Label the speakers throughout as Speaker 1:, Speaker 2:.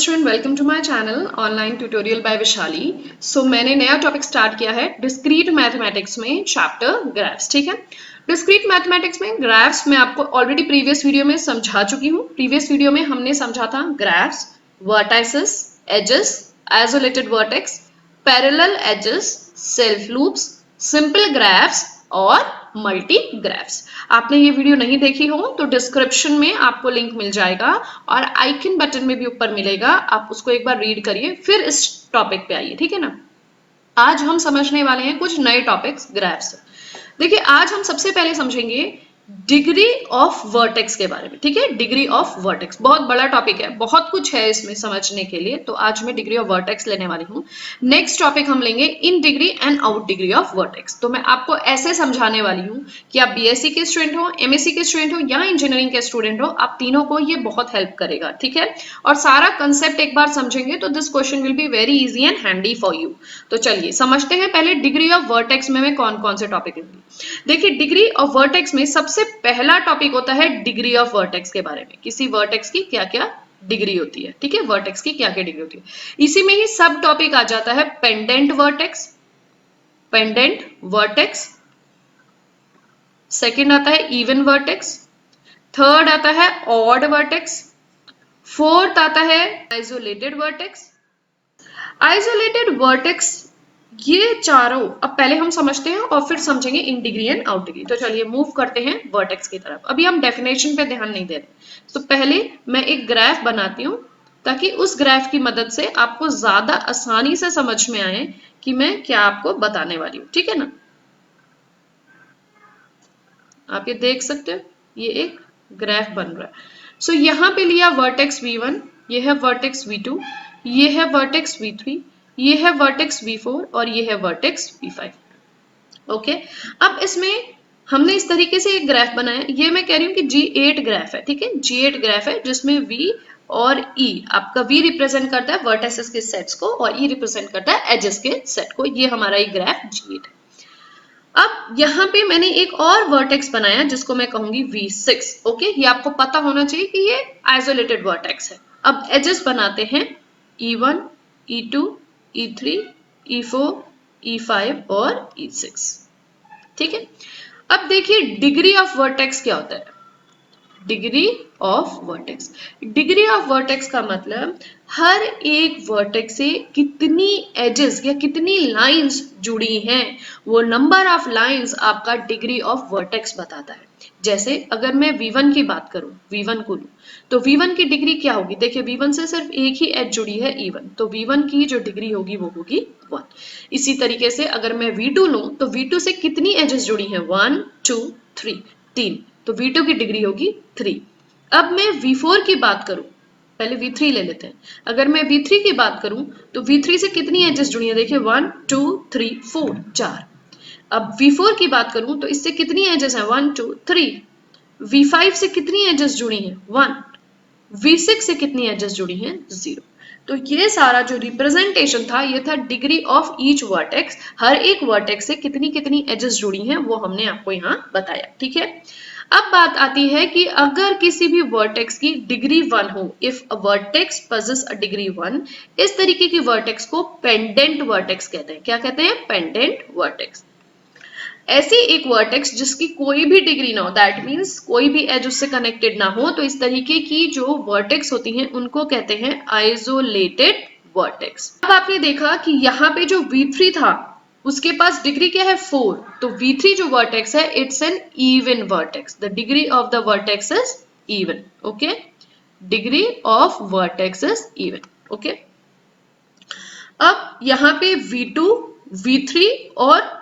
Speaker 1: Student, welcome to my channel online tutorial by Vishali. So मैंने नया topic start किया है डिस्क्रीट मैथमेटिक्स में चैप्टर ग्राफ्स। ठीक है, डिस्क्रीट मैथमेटिक्स में ग्राफ्स मैं आपको ऑलरेडी प्रीवियस वीडियो में समझा चुकी हूँ। प्रीवियस वीडियो में हमने समझा था graphs, vertices, edges, isolated vertex, parallel edges, self loops, simple graphs और मल्टी ग्राफ्स। आपने ये वीडियो नहीं देखी हो तो डिस्क्रिप्शन में आपको लिंक मिल जाएगा और आइकन बटन में भी ऊपर मिलेगा, आप उसको एक बार रीड करिए फिर इस टॉपिक पे आइए। ठीक है ना, आज हम समझने वाले हैं कुछ नए टॉपिक्स ग्राफ्स। देखिए, आज हम सबसे पहले समझेंगे डिग्री ऑफ वर्टेक्स के बारे में। ठीक है, डिग्री ऑफ वर्टेक्स बहुत बड़ा टॉपिक है, बहुत कुछ है इसमें समझने के लिए, तो आज मैं डिग्री ऑफ वर्टेक्स लेने वाली हूँ। नेक्स्ट टॉपिक हम लेंगे in degree and out degree of vertex. तो मैं आपको ऐसे समझाने वाली हूँ कि आप बीएससी के स्टूडेंट हो, एमएससी के स्टूडेंट हो या इंजीनियरिंग के स्टूडेंट हो, आप तीनों को ये बहुत हेल्प करेगा। ठीक है, और सारा कंसेप्ट एक बार समझेंगे तो this question will be very easy and handy for you. तो चलिए समझते हैं पहले डिग्री ऑफ वर्टेक्स में मैं कौन कौन से टॉपिक लूंगी। देखिए, डिग्री ऑफ वर्टेक्स में सबसे पहला टॉपिक होता है डिग्री ऑफ वर्टेक्स के बारे में, किसी वर्टेक्स की क्या क्या डिग्री होती है। ठीक है, वर्टेक्स की क्या क्या डिग्री होती है। इसी में ही सब टॉपिक आ जाता है pendant vertex, pendant vertex. Second आता है इवन वर्टेक्स, थर्ड आता है ऑड वर्टेक्स, फोर्थ आता है आइसोलेटेड वर्टेक्स। आइसोलेटेड वर्टेक्स, ये चारों अब पहले हम समझते हैं और फिर समझेंगे in degree and out degree. तो चलिए मूव करते हैं वर्टेक्स की तरफ। अभी हम डेफिनेशन पे ध्यान नहीं दे रहे, तो पहले मैं एक ग्राफ बनाती हूँ ताकि उस ग्राफ की मदद से आपको ज्यादा आसानी से समझ में आए कि मैं क्या आपको बताने वाली हूँ। ठीक है ना, आप ये देख सकते हो, ये एक ग्राफ बन रहा है। सो यहाँ पे लिया वर्टेक्स V1, ये है वर्टेक्स V2, ये है वर्टेक्स V3, ये है वर्टेक्स V4 और ये है वर्टेक्स V5। ओके, अब इसमें हमने इस तरीके से एक ग्राफ बनाया। ये मैं कह रही हूँ कि G8 ग्राफ है। ठीक है, G8 ग्राफ है जिसमें V और E, आपका V रिप्रेजेंट करता है वर्टेक्सेस के सेट्स को और E रिप्रेजेंट करता है एजेस के सेट को। ये हमारा एक ग्राफ G8 है। अब यहाँ पे मैंने एक और वर्टेक्स बनाया जिसको मैं कहूंगी V6। ओके, ये आपको पता होना चाहिए कि ये आइसोलेटेड वर्टेक्स है। अब एजेस बनाते हैं E1, E2, E3, E4, E5 और E6। ठीक है, अब देखिए डिग्री ऑफ वर्टेक्स क्या होता है। Degree of vertex, degree of vertex का मतलब हर एक वर्टेक्स से कितनी एजेस या कितनी लाइंस जुड़ी हैं, वो नंबर ऑफ लाइंस आपका डिग्री ऑफ वर्टेक्स बताता है। जैसे अगर मैं V1 की बात करूं, V1 को लूं, तो V1 की डिग्री क्या होगी। देखिए, V1 से सिर्फ एक ही एज जुड़ी है E1, तो V1 की जो डिग्री होगी वो होगी 1। इसी तरीके से अगर मैं V2 लूं, तो V2 से कितनी एजेस जुड़ी हैं, 1 2 3, 3, तो V2 की डिग्री होगी 3। अब मैं V4 की बात करूं, पहले V3 ले लेते हैं। अगर मैं V3 की बात करूं तो V3 से कितनी एजेस जुड़ी है, देखिए 1 2 3 4, 4। अब V4 की बात करूं तो इससे कितनी एजेस है, 1 2 3। V5 से कितनी एजेस जुड़ी हैं, 1। V6 से कितनी एजेस जुड़ी हैं, 0। तो ये सारा जो रिप्रेजेंटेशन था ये था डिग्री ऑफ ईच वर्टेक्स। हर एक वर्टेक्स से कितनी कितनी एजेस जुड़ी हैं वो हमने आपको यहाँ बताया। ठीक है, अब बात आती है कि अगर किसी भी वर्टेक्स की डिग्री 1 हो, if a vertex possess a degree 1, इस तरीके की वर्टेक्स को पेंडेंट वर्टेक्स कहते हैं। क्या कहते हैं, पेंडेंट वर्टेक्स। ऐसी एक वर्टेक्स जिसकी कोई भी डिग्री ना हो, दैट मीन्स कोई भी एज उससे कनेक्टेड ना हो, तो इस तरीके की जो वर्टेक्स होती हैं उनको कहते हैं आइसोलेटेड वर्टेक्स। अब आपने देखा कि यहाँ पे जो V3 था उसके पास डिग्री क्या है, 4, तो V3 जो वर्टेक्स है it's an even vertex. The degree of the vertex is even. Okay, degree of vertex is even. Okay, अब यहाँ पे V2, V3 और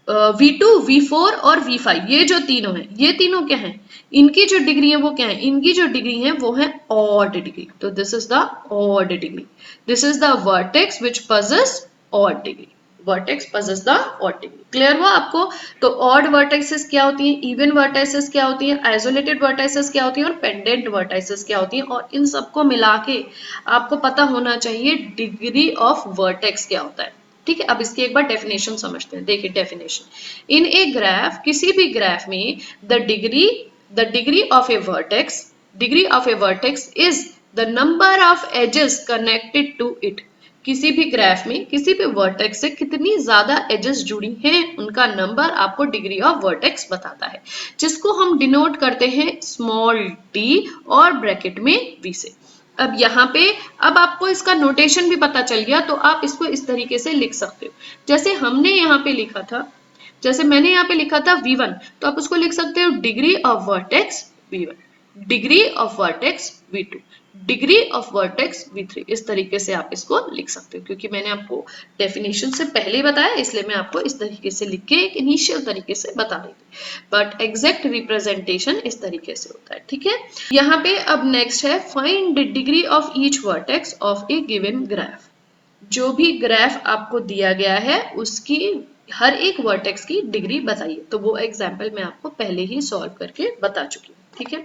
Speaker 1: V2, V4 और V5, ये जो तीनों हैं, ये तीनों क्या हैं, इनकी जो डिग्री है वो क्या है, इनकी जो डिग्री है वो है ऑड डिग्री। तो this is the odd degree, this is the vertex which possess odd degree. Vertex possess the odd degree. Clear हुआ आपको। तो ऑड वर्टेक्सेस क्या होती हैं, इवन वर्टेक्सेस क्या होती हैं, आइसोलेटेड वर्टेक्सेस क्या होती हैं और पेंडेंट वर्टेक्सेस क्या होती हैं, और इन सबको मिला के आपको पता होना चाहिए डिग्री ऑफ वर्टेक्स क्या होता है। ठीक है, अब इसकी एक बार डेफिनेशन समझते हैं। देखिए डेफिनेशन, इन ए ग्राफ, किसी भी ग्राफ में the degree of a vertex, degree of a vertex is the number of edges connected to it. किसी भी ग्राफ में किसी भी वर्टेक्स से कितनी ज्यादा एजेस जुड़ी हैं उनका नंबर आपको डिग्री ऑफ वर्टेक्स बताता है, जिसको हम डिनोट करते हैं स्मॉल डी और ब्रैकेट में वी से। अब यहाँ पे अब आपको इसका नोटेशन भी पता चल गया, तो आप इसको इस तरीके से लिख सकते हो जैसे हमने यहाँ पे लिखा था, जैसे मैंने यहाँ पे लिखा था V1, तो आप उसको लिख सकते हो degree of vertex V1, degree of vertex V2, degree of vertex V3। इस तरीके से आप इसको लिख सकते हो, क्योंकि मैंने आपको डेफिनेशन से पहले बताया इसलिए मैं आपको इस तरीके से लिख के एक इनिशियल तरीके से बता रही थी, बट एग्जैक्ट रिप्रेजेंटेशन इस तरीके से होता है। ठीक है, यहाँ पे अब नेक्स्ट है find the degree of each vertex of A given graph. जो भी ग्राफ आपको दिया गया है उसकी हर एक वर्टेक्स की डिग्री बताइए। तो वो एग्जाम्पल मैं आपको पहले ही सॉल्व करके बता चुकी हूँ। ठीक है,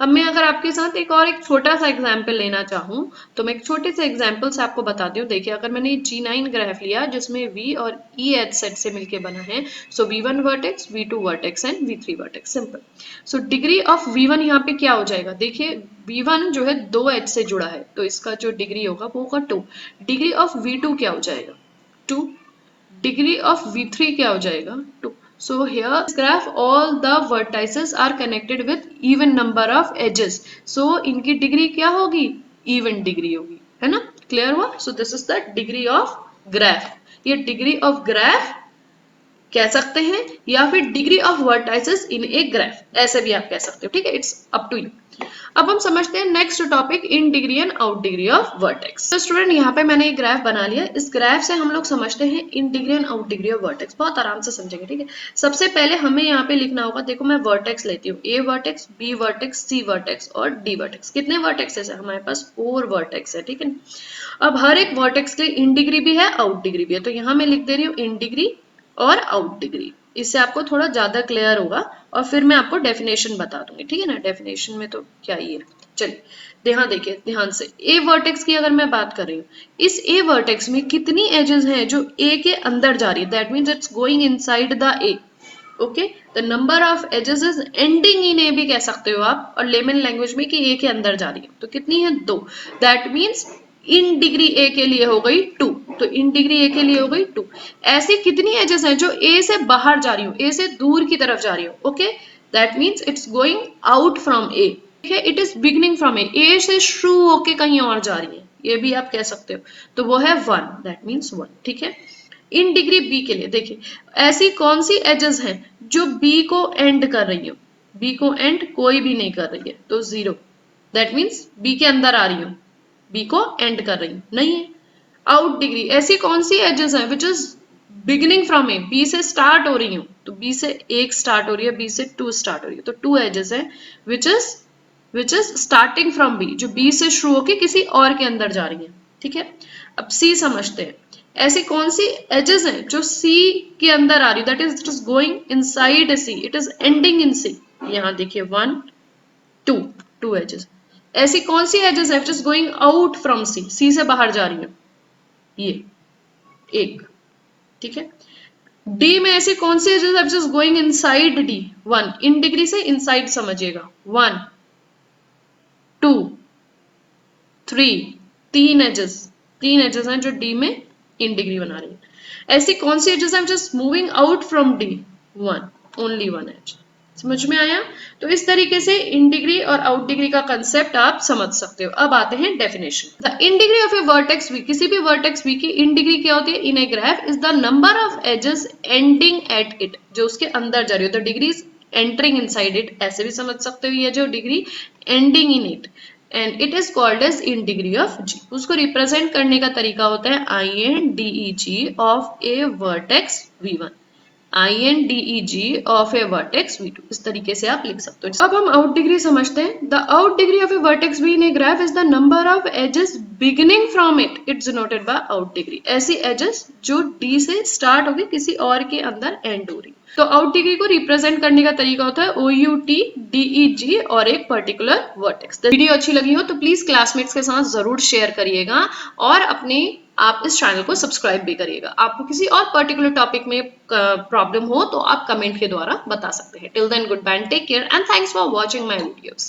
Speaker 1: अब मैं अगर आपके साथ एक छोटा सा एग्जाम्पल लेना चाहूँ तो मैं एक छोटे से एग्जाम्पल से आपको बताती हूँ। देखिए, अगर मैंने G9 ग्राफ लिया जिसमें V और E एच सेट से मिलके बना है, सो V1 vertex, V2 vertex and V3 vertex, simple. So degree of V1 यहाँ पे क्या हो जाएगा, देखिए V1 जो है 2 एच से जुड़ा है तो इसका जो डिग्री होगा वो होगा 2। डिग्री ऑफ V2 क्या हो जाएगा, 2। डिग्री ऑफ V3 क्या हो जाएगा, 2। So here this graph all the vertices are connected with even number of edges. So इनकी डिग्री क्या होगी, even डिग्री होगी, है ना, क्लियर हुआ। So this is the degree of graph। ये डिग्री ऑफ ग्राफ कह सकते हैं या फिर degree of vertices in a graph, ऐसे भी आप कह सकते हो। ठीक है, इट्स अप टू यू। अब हम समझते हैं next topic, in degree and out degree of vertex. तो स्टूडेंट यहाँ पे मैंने एक ग्राफ बना लिया, इस ग्राफ से हम लोग समझते हैं in degree and out degree of vertex, बहुत आराम से समझेंगे। ठीक है, सबसे पहले हमें यहाँ पे लिखना होगा, देखो मैं वर्टेक्स लेती हूँ, ए वर्टेक्स, बी वर्टेक्स, सी वर्टेक्स और डी वर्टेक्स। कितने वर्टेक्स है हमारे पास, 4 वर्टेक्स है। ठीक है, अब हर एक वर्टेक्स के इन डिग्री भी है, आउट डिग्री भी है, तो यहाँ मैं लिख दे रही हूँ इन डिग्री और आउट डिग्री। इससे आपको थोड़ा ज्यादा क्लियर होगा और फिर मैं आपको डेफिनेशन बता दूंगी। ठीक है ना, डेफिनेशन में तो क्या ही है, चलिए ध्यान देखिए ध्यान से। ए वर्टेक्स की अगर मैं बात कर रही हूँ, इस ए वर्टेक्स में कितनी एजेस हैं जो ए के अंदर जा रही है, that means it's going inside the A. Okay, the number of edges is ending in A भी कह सकते हो आप, और लेमन लैंग्वेज में कि ए के अंदर जा रही है, तो कितनी है, 2। दैट मीन्स इन डिग्री ए के लिए हो गई 2, तो इन डिग्री ए के लिए हो गई 2। ऐसी कितनी एजेस हैं जो ए से बाहर जा रही हो, ए से दूर की तरफ जा रही हो। Okay, that means it's going out from A, it is beginning from A से शुरू होके कहीं और जा रही है, ये भी आप कह सकते हो, तो वो है 1, दैट मीन्स 1। ठीक है, इन डिग्री बी के लिए देखिए ऐसी कौन सी एजेस हैं जो बी को एंड कर रही हो, बी को एंड कोई भी नहीं कर रही है, तो 0, दैट मीन्स बी के अंदर आ रही हूँ, बी को एंड कर रही हूँ, नहीं है। आउट डिग्री ऐसी कौन सी एजेस हैं which is beginning from A, B से स्टार्ट हो रही हूँ, तो बी से 1 स्टार्ट हो रही है, बी से 2 स्टार्ट हो रही है, तो 2 एजेस हैं which is starting from B, जो बी से शुरू होकर किसी और के अंदर जा रही है। ठीक है, अब सी समझते हैं, ऐसी कौन सी एजेस हैं जो सी के अंदर आ रही है, that is it is going inside C, it is ending in C. यहाँ देखिए 1 2 एजेस। ऐसी कौन सी एजेस है which is going out from C, C से बाहर जा रही है, ये 1। ठीक है, डी में ऐसी कौन सी एजेस है which is going inside D, 1। In degree से इनसाइड समझिएगा, 1 2 3, 3 एजेस हैं जो डी में इन डिग्री बना रही है। ऐसी कौन सी एजेस हैं which is moving out from D, 1, only 1 edge. समझ में आया, तो इस तरीके से इन डिग्री और आउट डिग्री का कंसेप्ट आप समझ सकते हो। अब आते हैं definition. The in degree of a vertex V, किसी भी वर्टेक्स वी की इन डिग्री क्या होती है in a graph, is the number of edges ending at it, जो उसके अंदर जा रही हो, the degree entering inside it, ऐसे भी समझ सकते हो, ये जो degree ending in it, and it is called as in degree of G. उसको रिप्रेजेंट करने का तरीका होता है INDEG of a vertex V1, INDEG of a vertex V2, इस तरीके से आप लिख सकते हो। अब हम आउट डिग्री समझते हैं। The out degree of a vertex V in a graph is the number of edges beginning from it, it's denoted by out degree. ऐसी एजेस जो D से स्टार्ट होगी किसी और के अंदर एंड हो रही, तो आउट डिग्री को रिप्रेजेंट करने का तरीका होता है OUT-DEG और एक पर्टिकुलर वर्टेक्स। वीडियो अच्छी लगी हो तो प्लीज क्लासमेट्स के साथ जरूर शेयर करिएगा और आप इस चैनल को सब्सक्राइब भी करिएगा। आपको किसी और पर्टिकुलर टॉपिक में प्रॉब्लम हो तो आप कमेंट के द्वारा बता सकते हैं। Till then goodbye, take care and thanks for watching my videos.